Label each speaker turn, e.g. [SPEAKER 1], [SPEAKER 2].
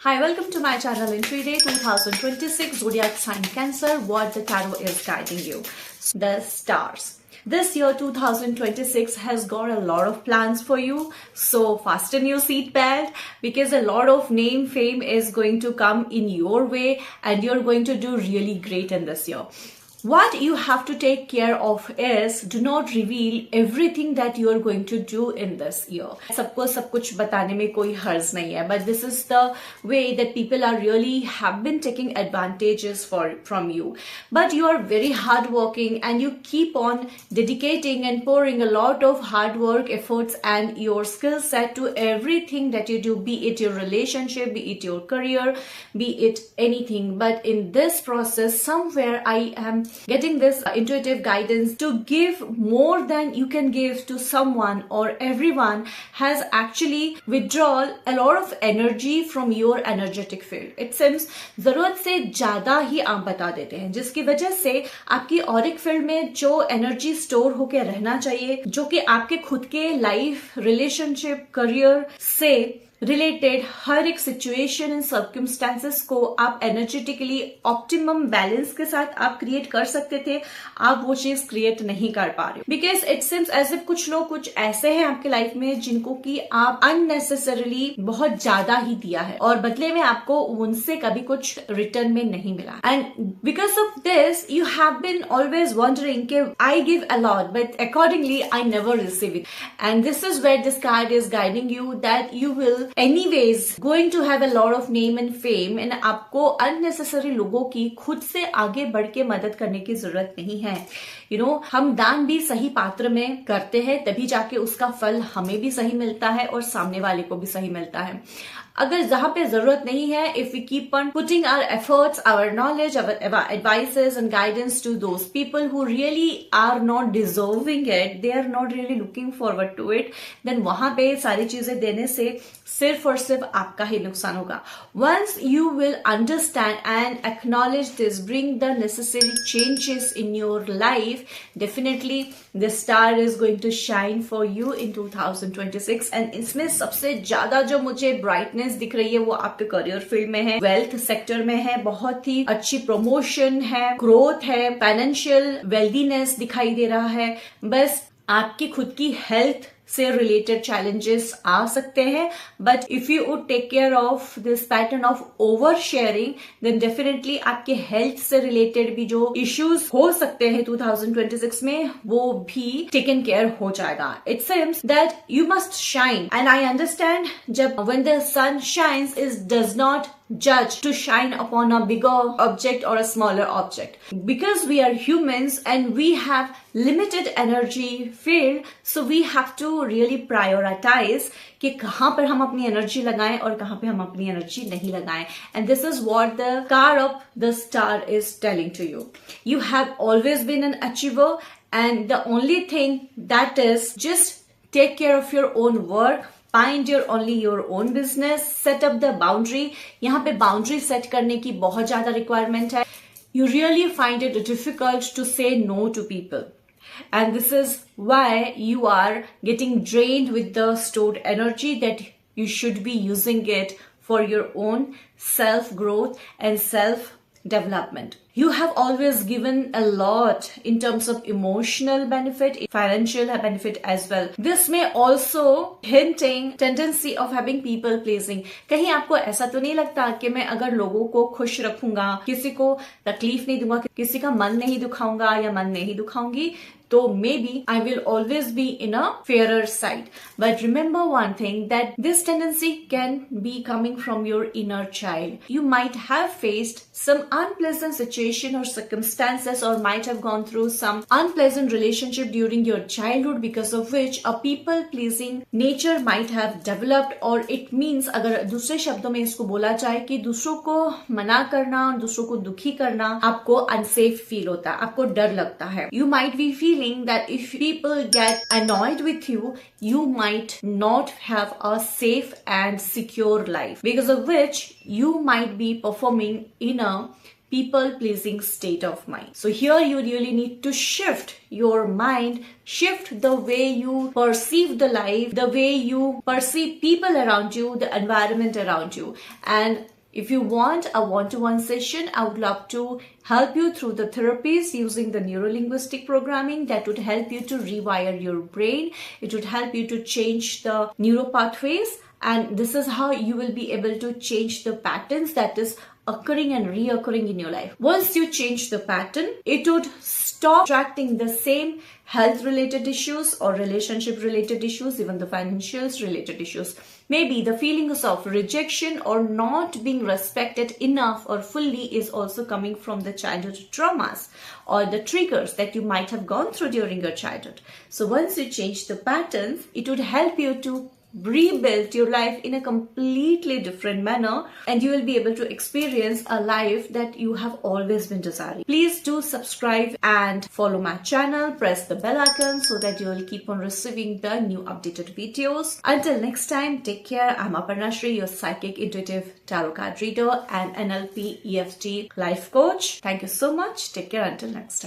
[SPEAKER 1] Hi, welcome to my channel. In 3-day 2026 zodiac sign Cancer, what the tarot is guiding you. The stars. This year 2026 has got a lot of plans for you, so fasten your seatbelt because a lot of name fame is going to come in your way and you're going to do really great in this year. What you have to take care of is do not reveal everything that you are going to do in this year. सबको सब कुछ बताने में कोई हर्ज नहीं है, but this is the way that people are really have been taking advantages from you. But you are very hardworking and you keep on dedicating and pouring a lot of hard work, efforts and your skill set to everything that you do, be it your relationship, be it your career, be it anything. But in this process, somewhere I am getting this intuitive guidance to give more than you can give to someone, or everyone has actually withdrawn a lot of energy from your energetic field. It seems जरूरत से ज्यादा ही आप बता देते हैं, जिसकी वजह से आपकी ऑरिक फील्ड में जो एनर्जी स्टोर होकर रहना चाहिए, जो कि आपके खुद के लाइफ, रिलेशनशिप, करियर से रिलेटेड हर एक सिचुएशन एंड सर्कमस्टांसेस को आप एनर्जेटिकली ऑप्टिमम बैलेंस के साथ आप क्रिएट कर सकते थे, आप वो चीज क्रिएट नहीं कर पा रहे, because it seems as if कुछ लोग कुछ ऐसे हैं आपके लाइफ में जिनको कि आप अननेसेसरली बहुत ज्यादा ही दिया है और बदले में आपको उनसे कभी कुछ रिटर्न में नहीं मिला. And because of this you have been always wondering कि I give a lot but accordingly I never receive it. And this is where this card is guiding you that you will anyways going to have a lot of name and fame, and आपको unnecessary लोगों की खुद से आगे बढ़ के मदद करने की जरूरत नहीं है. हम दान भी सही पात्र में करते हैं तभी जाके उसका फल हमें भी सही मिलता है और सामने वाले को भी सही मिलता है. अगर जहां पे जरूरत नहीं है, if we keep on putting our efforts, our knowledge, our advices and guidance to those people who really are not deserving it, they are not really looking forward to it, then वहां पे सारी चीजें देने से सिर्फ और सिर्फ आपका ही नुकसान होगा. Once you will understand and acknowledge this, bring the necessary changes in your life, definitely the star is going to shine for you in 2026. and इसमें सबसे ज्यादा जो मुझे brightness दिख रही है वो आपके करियर फील्ड में है, वेल्थ सेक्टर में है, बहुत ही अच्छी प्रमोशन है, ग्रोथ है, फाइनेंशियल वेल्दीनेस दिखाई दे रहा है. बस आपकी खुद की हेल्थ से रिलेटेड चैलेंजेस आ सकते हैं, but if you would take care of this pattern of over sharing, then definitely आपके हेल्थ से रिलेटेड भी जो इश्यूज हो सकते हैं 2026 में वो भी टेकन केयर हो जाएगा. It seems that you must shine, and I understand जब when the sun shines is does not judge to shine upon a bigger object or a smaller object, because we are humans and we have limited energy field, so we have to really prioritize कि कहां पर हम अपनी energy लगाएं और कहां पे हम अपनी एनर्जी नहीं लगाएं. and this is what the card of the star is telling to you. You have always been an achiever, and the only thing that is just take care of your own work, find your own business, set up the boundary. यहाँ पे boundary set करने की बहुत ज्यादा requirement है. You really find it difficult to say no to people, and this is why you are getting drained with the stored energy that you should be using it for your own self growth and self development. You have always given a lot in terms of emotional benefit, financial benefit as well. This may also hinting tendency of having people pleasing. कहीं आपको ऐसा तो नहीं लगता कि मैं अगर लोगों को खुश रखूंगा, किसी को तकलीफ नहीं दूंगा, किसी का मन नहीं दुखाऊंगा या मन नहीं दुखाऊंगी, तो maybe I will always be in a fairer side. But remember one thing, that this tendency can be coming from your inner child. You might have faced some unpleasant situation or circumstances, or might have gone through some unpleasant relationship during your childhood, because of which a people pleasing nature might have developed. or it means, अगर दूसरे शब्दों में इसको बोला जाए कि दूसरों को मना करना और दूसरों को दुखी करना आपको अनसेफ फील होता है, आपको डर लगता है. You might be feeling that if people get annoyed with you, you might not have a safe and secure life, because of which you might be performing in a people-pleasing state of mind. So here you really need to shift your mind, shift the way you perceive the life, the way you perceive people around you, the environment around you, and If you want a one-to-one session, I would love to help you through the therapies using the neurolinguistic programming that would help you to rewire your brain. It would help you to change the neural pathways, and this is how you will be able to change the patterns that is occurring and reoccurring in your life. Once you change the pattern, it would stop attracting the same health related issues or relationship related issues, even the financials related issues. Maybe the feelings of rejection or not being respected enough or fully is also coming from the childhood traumas or the triggers that you might have gone through during your childhood. So once you change the patterns, it would help you to rebuild your life in a completely different manner, and you will be able to experience a life that you have always been desiring. Please do subscribe and follow my channel. Press the bell icon so that you will keep on receiving the new updated videos. Until next time, take care. I'm Aparna Shri, your psychic, intuitive tarot card reader and NLP EFT life coach. Thank you so much. Take care until next time.